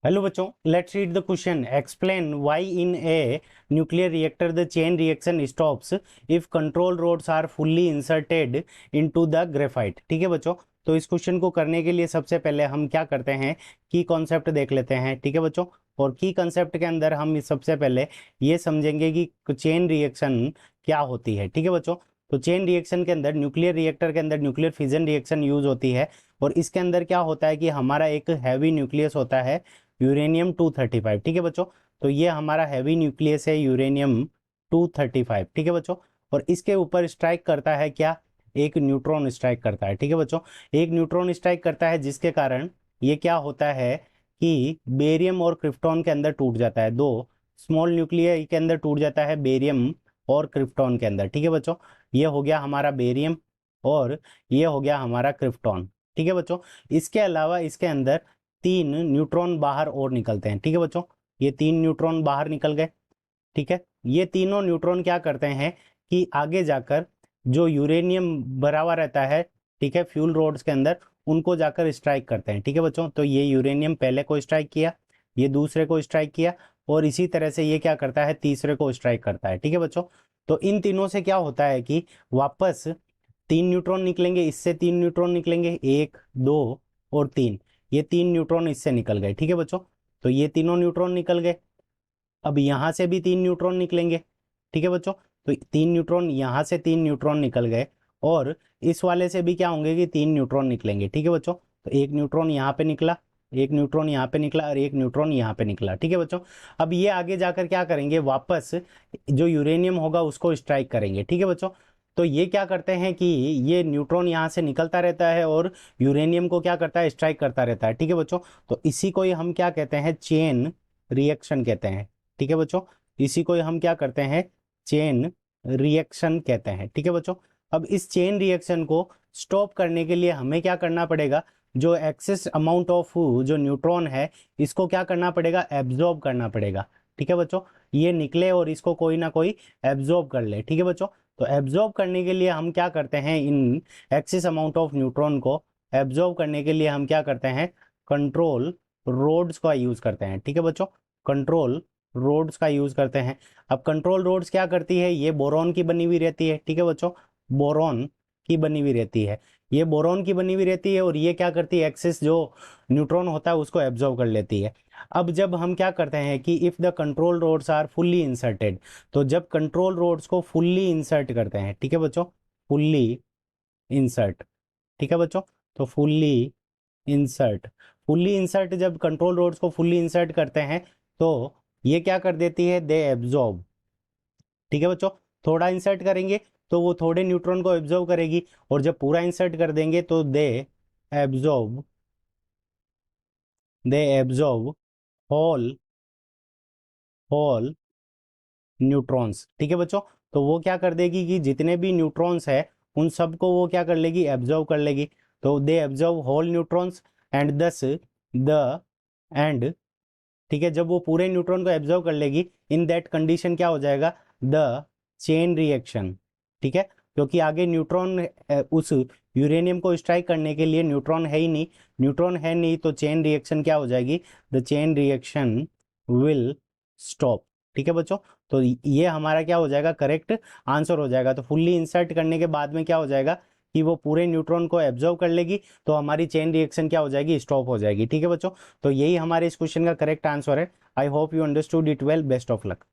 Hello बच्चों, let's read the question. Explain why in a nuclear reactor the chain reaction stops if control rods are fully inserted into the graphite. ठीक है बच्चों, तो इस question को करने के लिए सबसे पहले हम क्या करते हैं, की कॉन्सेप्ट देख लेते हैं। ठीक है बच्चों, और की कॉन्सेप्ट के अंदर हम सबसे पहले ये समझेंगे कि चेन रिएक्शन क्या होती है। ठीक है बच्चों, तो चेन रिएक्शन के अंदर न्यूक्लियर रिएक्टर के अंदर न्यूक्लियर फिजन रिएक्शन यूज होती है। और इसके अंदर क्या होता है कि हमारा एक हैवी न्यूक्लियस होता है यूरेनियम 235। ठीक है बच्चों, तो ये हमारा हैवी न्यूक्लियस है यूरेनियम 235। ठीक है बच्चों, और इसके ऊपर स्ट्राइक करता है क्या, एक न्यूट्रॉन स्ट्राइक करता है। ठीक है बच्चों, एक न्यूट्रॉन स्ट्राइक करता है जिसके कारण ये क्या होता है कि बेरियम और क्रिप्टॉन के अंदर टूट जाता है, दो स्मॉल न्यूक्लियर के अंदर टूट जाता है, बेरियम और क्रिप्टॉन के अंदर। ठीक है बच्चों, ये हो गया हमारा बेरियम और ये हो गया हमारा क्रिप्टॉन। ठीक है बच्चों, इसके अलावा इसके अंदर तीन न्यूट्रॉन बाहर और निकलते हैं। ठीक है बच्चों, ये तीन न्यूट्रॉन बाहर निकल गए। ठीक है, ये तीनों न्यूट्रॉन क्या करते हैं कि आगे जाकर जो यूरेनियम भरा हुआ रहता है, ठीक है, फ्यूल रोड्स के अंदर, उनको जाकर स्ट्राइक करते हैं। ठीक है बच्चों, तो ये यूरेनियम पहले को स्ट्राइक किया, ये दूसरे को स्ट्राइक किया, और इसी तरह से ये क्या करता है, तीसरे को स्ट्राइक करता है। ठीक है बच्चों, तो इन तीनों से क्या होता है कि वापस तीन न्यूट्रॉन निकलेंगे, इससे तीन न्यूट्रॉन निकलेंगे, एक दो और तीन, ये तीन न्यूट्रॉन इससे निकल गए। ठीक है बच्चों, तो ये तीनों न्यूट्रॉन निकल गए। अब यहां से भी तीन न्यूट्रॉन निकलेंगे। ठीक है बच्चों, तो तीन न्यूट्रॉन यहां से, तीन न्यूट्रॉन निकल गए, और इस वाले से भी क्या होंगे कि तीन न्यूट्रॉन निकलेंगे। ठीक है बच्चों, तो एक न्यूट्रॉन यहाँ पे निकला, एक न्यूट्रॉन यहाँ पे निकला और एक न्यूट्रॉन यहाँ पे निकला। ठीक है बच्चों, अब ये आगे जाकर क्या करेंगे, वापस जो यूरेनियम होगा उसको स्ट्राइक करेंगे। ठीक है बच्चों, तो ये क्या करते हैं कि ये न्यूट्रॉन यहाँ से निकलता रहता है और यूरेनियम को क्या करता है, स्ट्राइक करता रहता है। ठीक है बच्चों, तो इसी को ही हम क्या कहते हैं, चेन रिएक्शन कहते हैं। ठीक है बच्चों, इसी को हम क्या करते हैं, चेन रिएक्शन कहते हैं। ठीक है बच्चों, अब इस चेन रिएक्शन को स्टॉप करने के लिए हमें क्या करना पड़ेगा, जो एक्सेस अमाउंट ऑफ जो न्यूट्रॉन है, इसको क्या करना पड़ेगा, एब्जॉर्ब करना पड़ेगा। ठीक है बच्चों, ये निकले और इसको कोई ना कोई एब्जॉर्ब कर ले। ठीक है बच्चों, तो एब्जॉर्ब करने के लिए हम क्या करते हैं, in excess amount of neutron को एब्जॉर्ब करने के लिए हम क्या करते हैं, कंट्रोल रोड्स का यूज करते हैं। ठीक है बच्चों, कंट्रोल रोड्स का यूज करते हैं। अब कंट्रोल रोड्स क्या करती है, ये बोरॉन की बनी हुई रहती है। ठीक है बच्चों, बोरॉन की बनी हुई रहती है, ये बोरॉन की बनी हुई रहती है, और ये क्या करती है, एक्सेस जो न्यूट्रॉन होता है उसको एब्जॉर्ब कर लेती है। अब जब हम क्या करते हैं कि if the control rods are fully inserted, तो जब कंट्रोल रोड्स को फुल्ली इंसर्ट करते हैं, ठीक है बच्चों, फुल्ली इंसर्ट, ठीक है बच्चों, तो इंसर्ट फुल्ली इंसर्ट जब कंट्रोल रोड्स को फुल्ली इंसर्ट करते हैं, तो ये क्या कर देती है, दे एब्जॉर्ब। ठीक है बच्चों, थोड़ा इंसर्ट करेंगे तो वो थोड़े न्यूट्रॉन को एब्जॉर्ब करेगी, और जब पूरा इंसर्ट कर देंगे तो absorb they absorb whole whole neutrons. ठीक है बच्चों, तो वो क्या कर देगी कि जितने भी न्यूट्रॉन्स है उन सबको वो क्या कर लेगी, एब्जॉर्व कर लेगी। तो दे एब्जॉर्व होल न्यूट्रॉन्स एंड दस द एंड, ठीक है, जब वो पूरे न्यूट्रॉन को एब्जॉर्व कर लेगी, इन दैट कंडीशन क्या हो जाएगा, द चेन रिएक्शन। ठीक है, क्योंकि आगे न्यूट्रॉन उस यूरेनियम को स्ट्राइक करने के लिए न्यूट्रॉन है ही नहीं, न्यूट्रॉन है नहीं, तो चेन रिएक्शन क्या हो जाएगी, the chain reaction will stop. ठीक है बच्चों, तो ये हमारा क्या हो जाएगा, करेक्ट आंसर हो जाएगा। तो फुल्ली इंसर्ट करने के बाद में क्या हो जाएगा कि वो पूरे न्यूट्रॉन को एब्जॉर्व कर लेगी, तो हमारी चेन रिएक्शन क्या हो जाएगी, स्टॉप हो जाएगी। ठीक है बच्चों, तो यही हमारे इस क्वेश्चन का करेक्ट आंसर है। I hope you understood it well, best of luck.